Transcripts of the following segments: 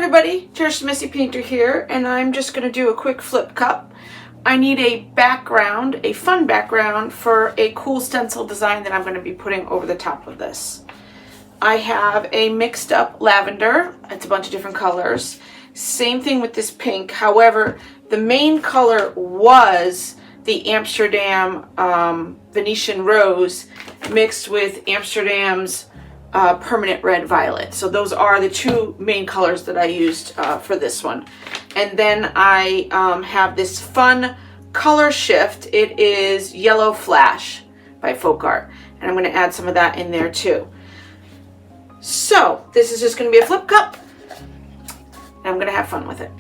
everybody, Cherish the Messy Painter here, and I'm just going to do a quick flip cup. I need a background, a fun background for a cool stencil design that I'm going to be putting over the top of this. I have a mixed up lavender, it's a bunch of different colors. Same thing with this pink, however, the main color was the Amsterdam Venetian Rose mixed with Amsterdam's permanent red violet. So those are the two main colors that I used for this one. And then I have this fun color shift. It is Yellow Flash by Folk Art, and I'm going to add some of that in there too. So this is just going to be a flip cup, and I'm going to have fun with it.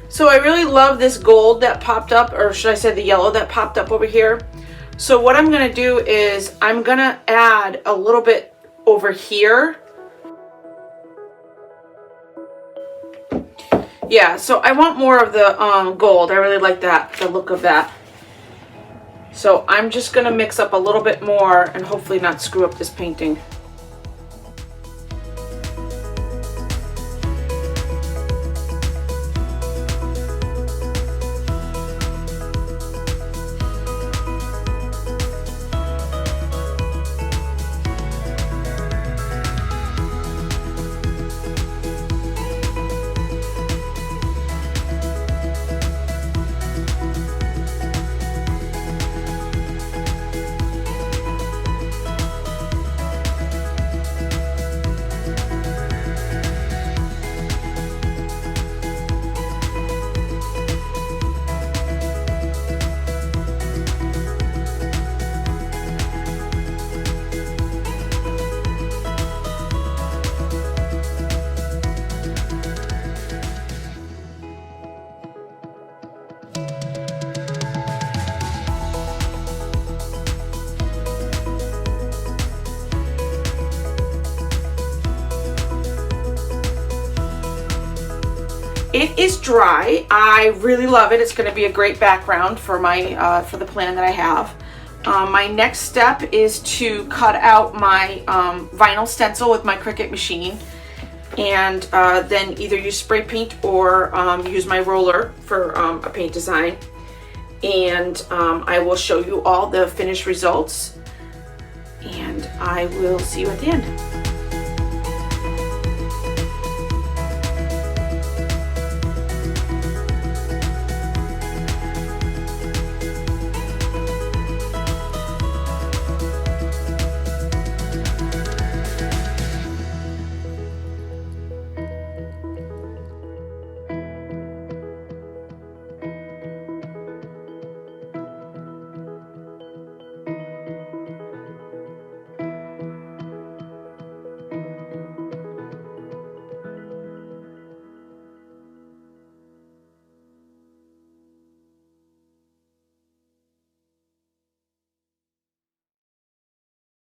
So I really love this gold that popped up, or should I say the yellow that popped up over here. So what I'm going to do is I'm going to add a little bit over here. Yeah, so I want more of the gold. I really like that, the look of that. So I'm just going to mix up a little bit more and hopefully not screw up this painting. It is dry. I really love it. It's going to be a great background for my for the plan that I have. My next step is to cut out my vinyl stencil with my Cricut machine, and then either use spray paint or use my roller for a paint design. And I will show you all the finished results, and I will see you at the end.